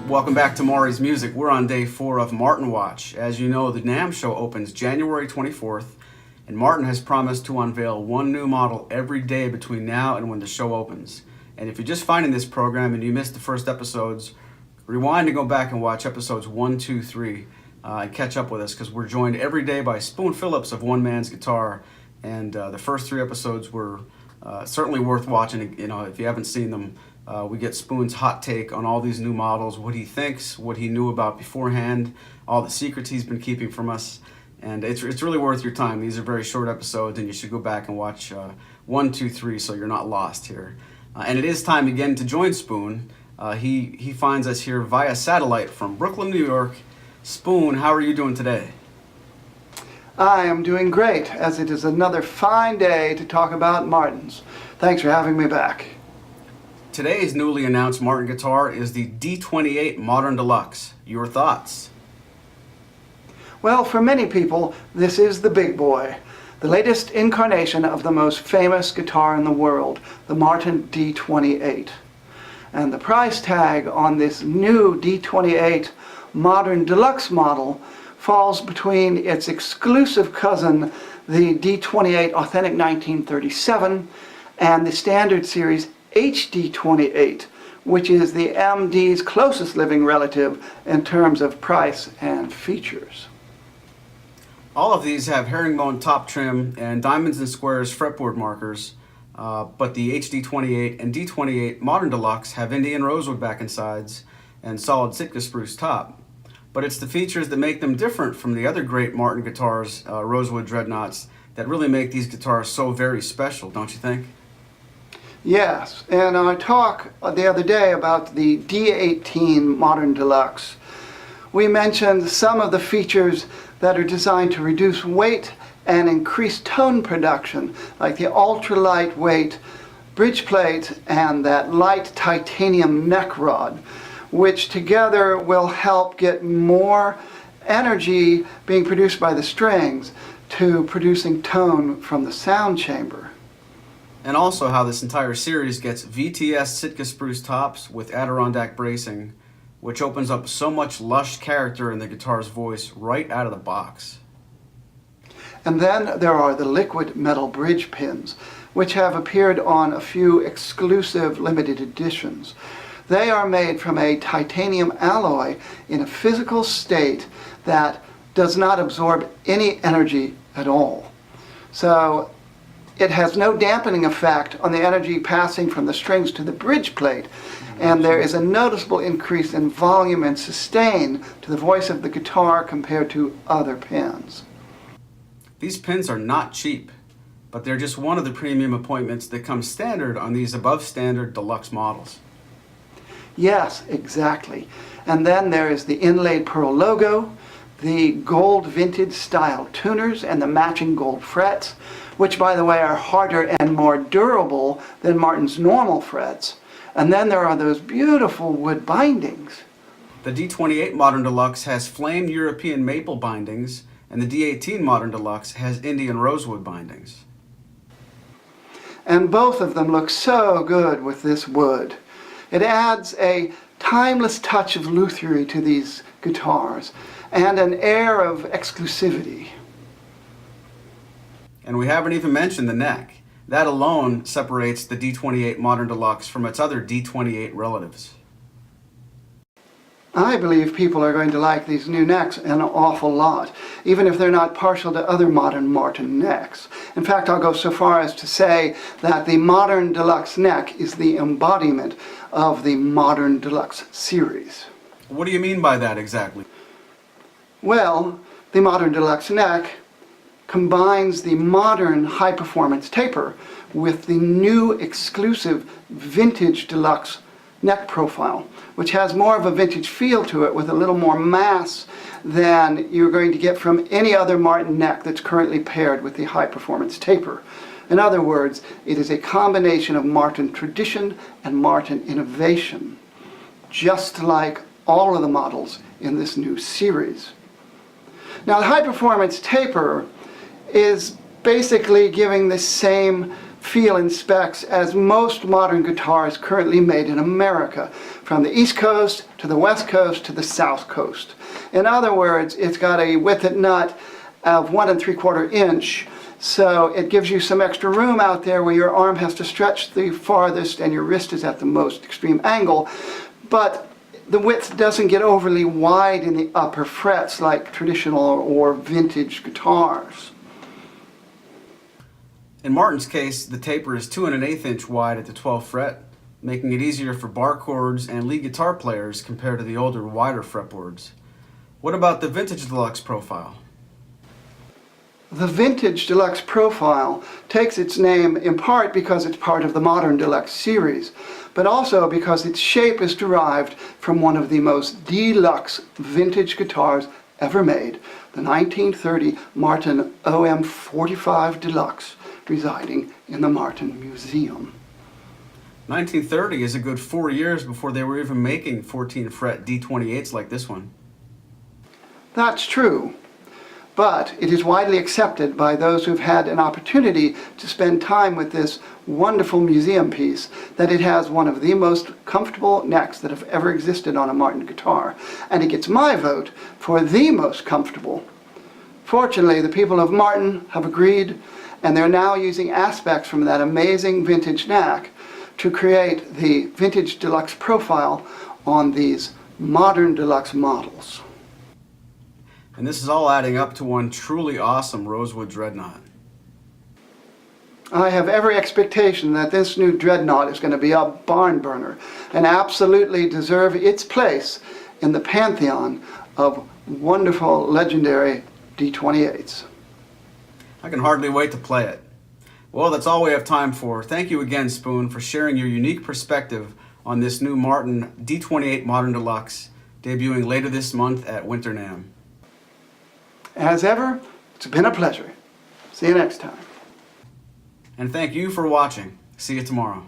Welcome back to Maury's Music. We're on day 4 of Martin Watch. As you know, the NAMM show opens January 24th, and Martin has promised to unveil one new model every day between now and when the show opens. And if you're just finding this program and you missed the first episodes, rewind and go back and watch episodes 1, 2, 3 and catch up with us, because we're joined every day by Spoon Phillips of One Man's Guitar, and the first 3 episodes were certainly worth watching. You know, if you haven't seen them, we get Spoon's hot take on all these new models, what he thinks, what he knew about beforehand, all the secrets he's been keeping from us, and it's really worth your time. These are very short episodes, and you should go back and watch 1, 2, 3 so you're not lost here. And it is time again to join Spoon. He finds us here via satellite from Brooklyn, New York. Spoon, how are you doing today? I am doing great, as it is another fine day to talk about Martins. Thanks for having me back. Today's newly announced Martin guitar is the D-28 Modern Deluxe. Your thoughts? Well, for many people, this is the big boy, the latest incarnation of the most famous guitar in the world, the Martin D-28. And the price tag on this new D-28 Modern Deluxe model falls between its exclusive cousin, the D-28 Authentic 1937, and the Standard Series HD-28, which is the MD's closest living relative in terms of price and features. All of these have herringbone top trim and diamonds and squares fretboard markers, but the HD-28 and D-28 Modern Deluxe have Indian rosewood back and sides and solid Sitka spruce top. But it's the features that make them different from the other great Martin guitars, rosewood dreadnoughts, that really make these guitars so very special, don't you think? Yes, and I talked the other day about the D-18 Modern Deluxe. We mentioned some of the features that are designed to reduce weight and increase tone production, like the ultra-lightweight bridge plate and that light titanium neck rod, which together will help get more energy being produced by the strings to producing tone from the sound chamber. And also how this entire series gets VTS Sitka spruce tops with Adirondack bracing, which opens up so much lush character in the guitar's voice right out of the box. And then there are the liquid metal bridge pins, which have appeared on a few exclusive limited editions. They are made from a titanium alloy in a physical state that does not absorb any energy at all. So it has no dampening effect on the energy passing from the strings to the bridge plate, and there is a noticeable increase in volume and sustain to the voice of the guitar compared to other pins. These pins are not cheap, but they're just one of the premium appointments that comes standard on these above standard deluxe models. Yes, exactly. And then there is the inlaid pearl logo, the gold vintage style tuners, and the matching gold frets, which by the way are harder and more durable than Martin's normal frets. And then there are those beautiful wood bindings. The D-28 Modern Deluxe has flamed European maple bindings, and the D-18 Modern Deluxe has Indian rosewood bindings. And both of them look so good with this wood. It adds a timeless touch of lutherie to these guitars and an air of exclusivity. And we haven't even mentioned the neck. That alone separates the D-28 Modern Deluxe from its other D-28 relatives. I believe people are going to like these new necks an awful lot, even if they're not partial to other modern Martin necks. In fact, I'll go so far as to say that the Modern Deluxe neck is the embodiment of the Modern Deluxe series. What do you mean by that exactly? Well, the Modern Deluxe neck combines the modern high-performance taper with the new exclusive vintage deluxe neck profile, which has more of a vintage feel to it with a little more mass than you're going to get from any other Martin neck that's currently paired with the high-performance taper. In other words, it is a combination of Martin tradition and Martin innovation, just like all of the models in this new series. Now, the high-performance taper is basically giving the same feel and specs as most modern guitars currently made in America, from the East Coast to the West Coast to the South Coast. In other words, it's got a width at nut of 1 3/4 inch, so it gives you some extra room out there where your arm has to stretch the farthest and your wrist is at the most extreme angle, but the width doesn't get overly wide in the upper frets like traditional or vintage guitars. In Martin's case, the taper is 2 1/8 inch wide at the 12th fret, making it easier for bar chords and lead guitar players compared to the older, wider fretboards. What about the Vintage Deluxe profile? The Vintage Deluxe profile takes its name in part because it's part of the Modern Deluxe series, but also because its shape is derived from one of the most deluxe vintage guitars ever made, the 1930 Martin OM45 Deluxe, residing in the Martin Museum. 1930 is a good 4 years before they were even making 14 fret D-28s like this one. That's true, but it is widely accepted by those who've had an opportunity to spend time with this wonderful museum piece that it has one of the most comfortable necks that have ever existed on a Martin guitar, and it gets my vote for the most comfortable. Fortunately, the people of Martin have agreed, and they're now using aspects from that amazing vintage neck to create the Vintage Deluxe profile on these Modern Deluxe models. And this is all adding up to one truly awesome rosewood dreadnought. I have every expectation that this new dreadnought is going to be a barn burner and absolutely deserve its place in the pantheon of wonderful, legendary D-28s. I can hardly wait to play it. Well, that's all we have time for. Thank you again, Spoon, for sharing your unique perspective on this new Martin D-28 Modern Deluxe, debuting later this month at Winter NAMM. As ever, it's been a pleasure. See you next time. And thank you for watching. See you tomorrow.